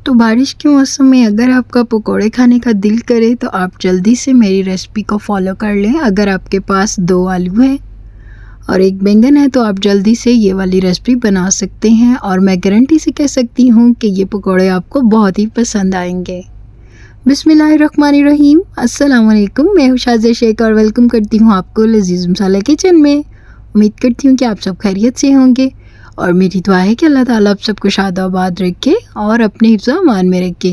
तो बारिश के मौसम में अगर आपका पकोड़े खाने का दिल करे तो आप जल्दी से मेरी रेसिपी को फॉलो कर लें। अगर आपके पास 2 आलू हैं और 1 बैंगन है तो आप जल्दी से ये वाली रेसिपी बना सकते हैं और मैं गारंटी से कह सकती हूँ कि ये पकोड़े आपको बहुत ही पसंद आएंगे। बिस्मिल्लाहिर्रहमानिर्रहीम, अस्सलाम वालेकुम। मैं हूँ शाज़िया शेख और वेलकम करती हूँ आपको लजीज़ मसाला किचन में। उम्मीद करती हूँ कि आप सब खैरियत से होंगे और मेरी दुआ है कि अल्लाह ताला आप सबको शादाबाद रखे और अपने हिफ्ज़ अमान में रखे।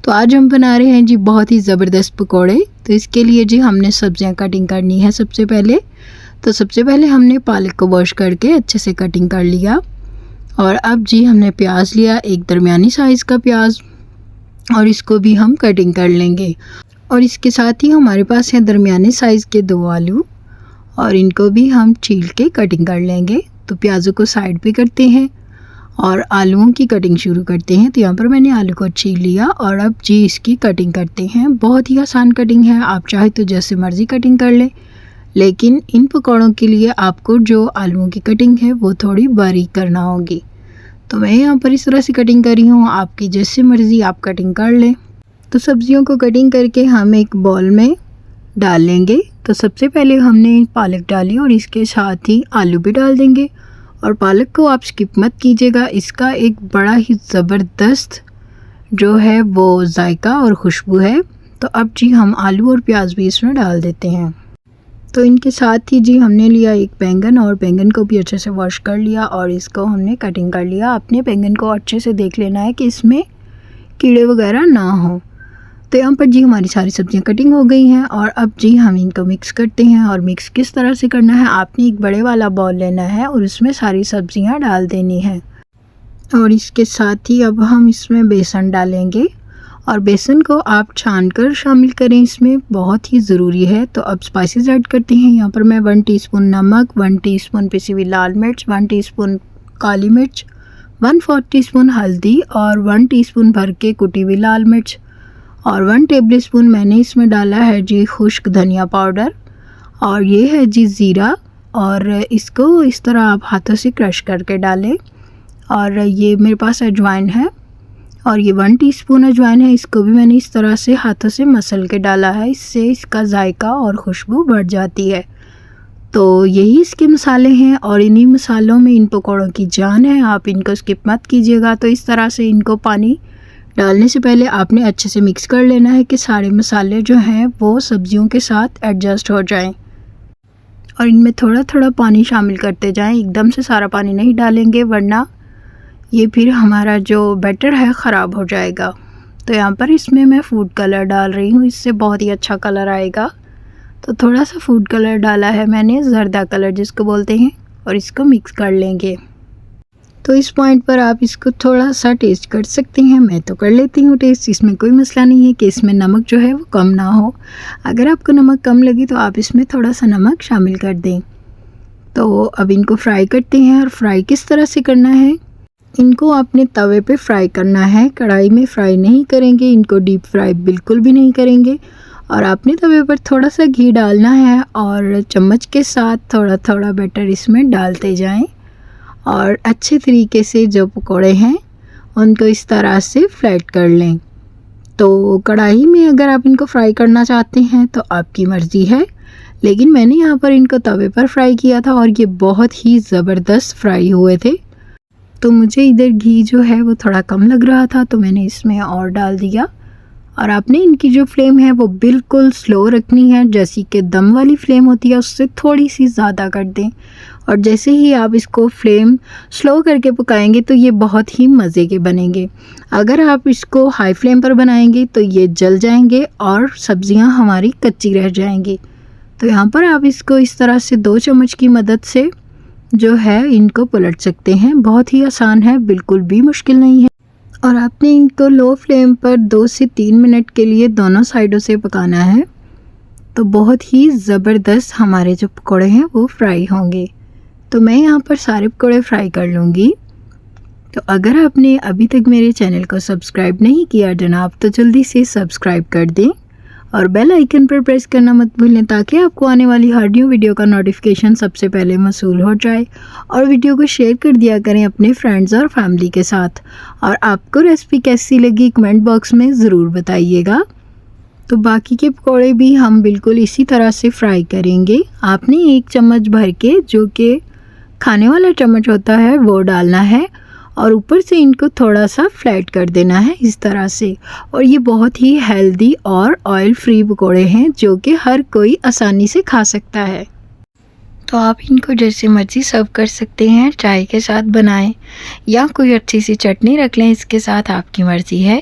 तो आज हम बना रहे हैं जी बहुत ही ज़बरदस्त पकोड़े। तो इसके लिए जी हमने सब्ज़ियाँ कटिंग करनी है। सबसे पहले हमने पालक को वॉश करके अच्छे से कटिंग कर लिया और अब जी हमने प्याज लिया, एक दरमियानी साइज़ का प्याज, और इसको भी हम कटिंग कर लेंगे। और इसके साथ ही हमारे पास है दरमियाने साइज़ के 2 आलू और इनको भी हम छील के कटिंग कर लेंगे। तो प्याज़ों को साइड पे करते हैं और आलूओं की कटिंग शुरू करते हैं। तो यहाँ पर मैंने आलू को छील लिया और अब जी इसकी कटिंग करते हैं। बहुत ही आसान कटिंग है, आप चाहे तो जैसे मर्ज़ी कटिंग कर लें, लेकिन इन पकौड़ों के लिए आपको जो आलूओं की कटिंग है वो थोड़ी बारीक करना होगी। तो मैं यहाँ पर इस तरह से कटिंग कर रही हूँ, आपकी जैसे मर्ज़ी आप कटिंग कर लें। तो सब्जियों को कटिंग करके हम एक बाउल में डाल लेंगे। तो सबसे पहले हमने पालक डाली और इसके साथ ही आलू भी डाल देंगे। और पालक को आप स्किप मत कीजिएगा, इसका एक बड़ा ही ज़बरदस्त जो है वो जायका और खुशबू है। तो अब जी हम आलू और प्याज भी इसमें डाल देते हैं। तो इनके साथ ही जी हमने लिया एक बैंगन और बैंगन को भी अच्छे से वॉश कर लिया और इसको हमने कटिंग कर लिया। अपने बैंगन को अच्छे से देख लेना है कि इसमें कीड़े वगैरह ना हो। तो यहाँ पर जी हमारी सारी सब्जियां कटिंग हो गई हैं और अब जी हम इनको मिक्स करते हैं। और मिक्स किस तरह से करना है, आपने एक बड़े वाला बाउल लेना है और उसमें सारी सब्जियां डाल देनी है। और इसके साथ ही अब हम इसमें बेसन डालेंगे और बेसन को आप छानकर शामिल करें, इसमें बहुत ही ज़रूरी है। तो अब स्पाइसेस ऐड करते हैं। यहाँ पर मैं 1 टीस्पून नमक, 1 टीस्पून पिसी हुई लाल मिर्च, 1 टीस्पून काली मिर्च, 1/4 टीस्पून हल्दी और 1 टीस्पून भर के कुटी हुई लाल मिर्च और 1 टेबलस्पून मैंने इसमें डाला है जी खुश्क धनिया पाउडर और ये है जी ज़ीरा। और इसको इस तरह आप हाथों से क्रश करके डालें। और ये मेरे पास अजवाइन है और ये 1 टीस्पून अजवाइन है, इसको भी मैंने इस तरह से हाथों से मसल के डाला है, इससे इसका जायका और खुशबू बढ़ जाती है। तो यही इसके मसाले हैं और इन्हीं मसालों में इन पकौड़ों की जान है, आप इनको स्किप मत कीजिएगा। तो इस तरह से इनको पानी डालने से पहले आपने अच्छे से मिक्स कर लेना है कि सारे मसाले जो हैं वो सब्जियों के साथ एडजस्ट हो जाएं। और इनमें थोड़ा थोड़ा पानी शामिल करते जाएं, एकदम से सारा पानी नहीं डालेंगे वरना ये फिर हमारा जो बैटर है ख़राब हो जाएगा। तो यहाँ पर इसमें मैं फूड कलर डाल रही हूँ, इससे बहुत ही अच्छा कलर आएगा। तो थोड़ा सा फूड कलर डाला है मैंने, जर्दा कलर जिसको बोलते हैं, और इसको मिक्स कर लेंगे। तो इस पॉइंट पर आप इसको थोड़ा सा टेस्ट कर सकते हैं, मैं तो कर लेती हूँ टेस्ट, इसमें कोई मसला नहीं है कि इसमें नमक जो है वो कम ना हो। अगर आपको नमक कम लगे तो आप इसमें थोड़ा सा नमक शामिल कर दें। तो अब इनको फ्राई करते हैं। और फ्राई किस तरह से करना है, इनको आपने तवे पे फ्राई करना है, कढ़ाई में फ्राई नहीं करेंगे, इनको डीप फ्राई बिल्कुल भी नहीं करेंगे। और आपने तवे पर थोड़ा सा घी डालना है और चम्मच के साथ थोड़ा थोड़ा बैटर इसमें डालते जाएं और अच्छे तरीके से जो पकोड़े हैं उनको इस तरह से फ्लैट कर लें। तो कढ़ाई में अगर आप इनको फ्राई करना चाहते हैं तो आपकी मर्ज़ी है, लेकिन मैंने यहाँ पर इनको तवे पर फ्राई किया था और ये बहुत ही ज़बरदस्त फ्राई हुए थे। तो मुझे इधर घी जो है वो थोड़ा कम लग रहा था तो मैंने इसमें और डाल दिया। और आपने इनकी जो फ्लेम है वो बिल्कुल स्लो रखनी है, जैसी कि दम वाली फ्लेम होती है उससे थोड़ी सी ज़्यादा कर दें। और जैसे ही आप इसको फ्लेम स्लो करके पकाएंगे तो ये बहुत ही मज़े के बनेंगे। अगर आप इसको हाई फ्लेम पर बनाएंगे तो ये जल जाएंगे और सब्ज़ियां हमारी कच्ची रह जाएंगी। तो यहाँ पर आप इसको इस तरह से 2 चम्मच की मदद से जो है इनको पलट सकते हैं। बहुत ही आसान है, बिल्कुल भी मुश्किल नहीं है। और आपने इनको लो फ्लेम पर 2 से 3 मिनट के लिए दोनों साइडों से पकाना है। तो बहुत ही ज़बरदस्त हमारे जो पकौड़े हैं वो फ्राई होंगे। तो मैं यहाँ पर सारे पकौड़े फ्राई कर लूँगी। तो अगर आपने अभी तक मेरे चैनल को सब्सक्राइब नहीं किया जनाब तो जल्दी से सब्सक्राइब कर दें और बेल आइकन पर प्रेस करना मत भूलें ताकि आपको आने वाली हर न्यू वीडियो का नोटिफिकेशन सबसे पहले मौसूल हो जाए। और वीडियो को शेयर कर दिया करें अपने फ्रेंड्स और फैमिली के साथ। और आपको रेसिपी कैसी लगी कमेंट बॉक्स में ज़रूर बताइएगा। तो बाकी के पकौड़े भी हम बिल्कुल इसी तरह से फ्राई करेंगे। आपने 1 चम्मच भर के, जो कि खाने वाला चम्मच होता है, वो डालना है और ऊपर से इनको थोड़ा सा फ्लैट कर देना है इस तरह से। और ये बहुत ही हेल्दी और ऑयल फ्री पकौड़े हैं जो कि हर कोई आसानी से खा सकता है। तो आप इनको जैसे मर्ज़ी सर्व कर सकते हैं, चाय के साथ बनाएं या कोई अच्छी सी चटनी रख लें इसके साथ, आपकी मर्ज़ी है।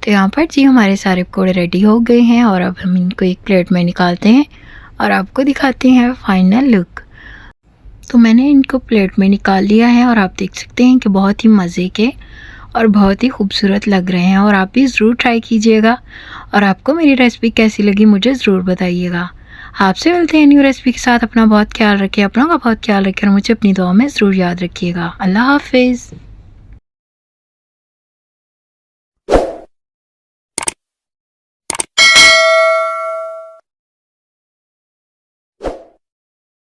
तो यहाँ पर जी हमारे सारे पकौड़े रेडी हो गए हैं और अब हम इनको एक प्लेट में निकालते हैं और आपको दिखाते हैं फाइनल लुक। तो मैंने इनको प्लेट में निकाल लिया है और आप देख सकते हैं कि बहुत ही मज़े के और बहुत ही खूबसूरत लग रहे हैं। और आप भी ज़रूर ट्राई कीजिएगा और आपको मेरी रेसिपी कैसी लगी मुझे ज़रूर बताइएगा। आपसे मिलते हैं न्यू रेसिपी के साथ। अपना बहुत ख्याल रखिए, अपनों का बहुत ख्याल रखिए और मुझे अपनी दुआ में ज़रूर याद रखिएगा। अल्लाह हाफिज़।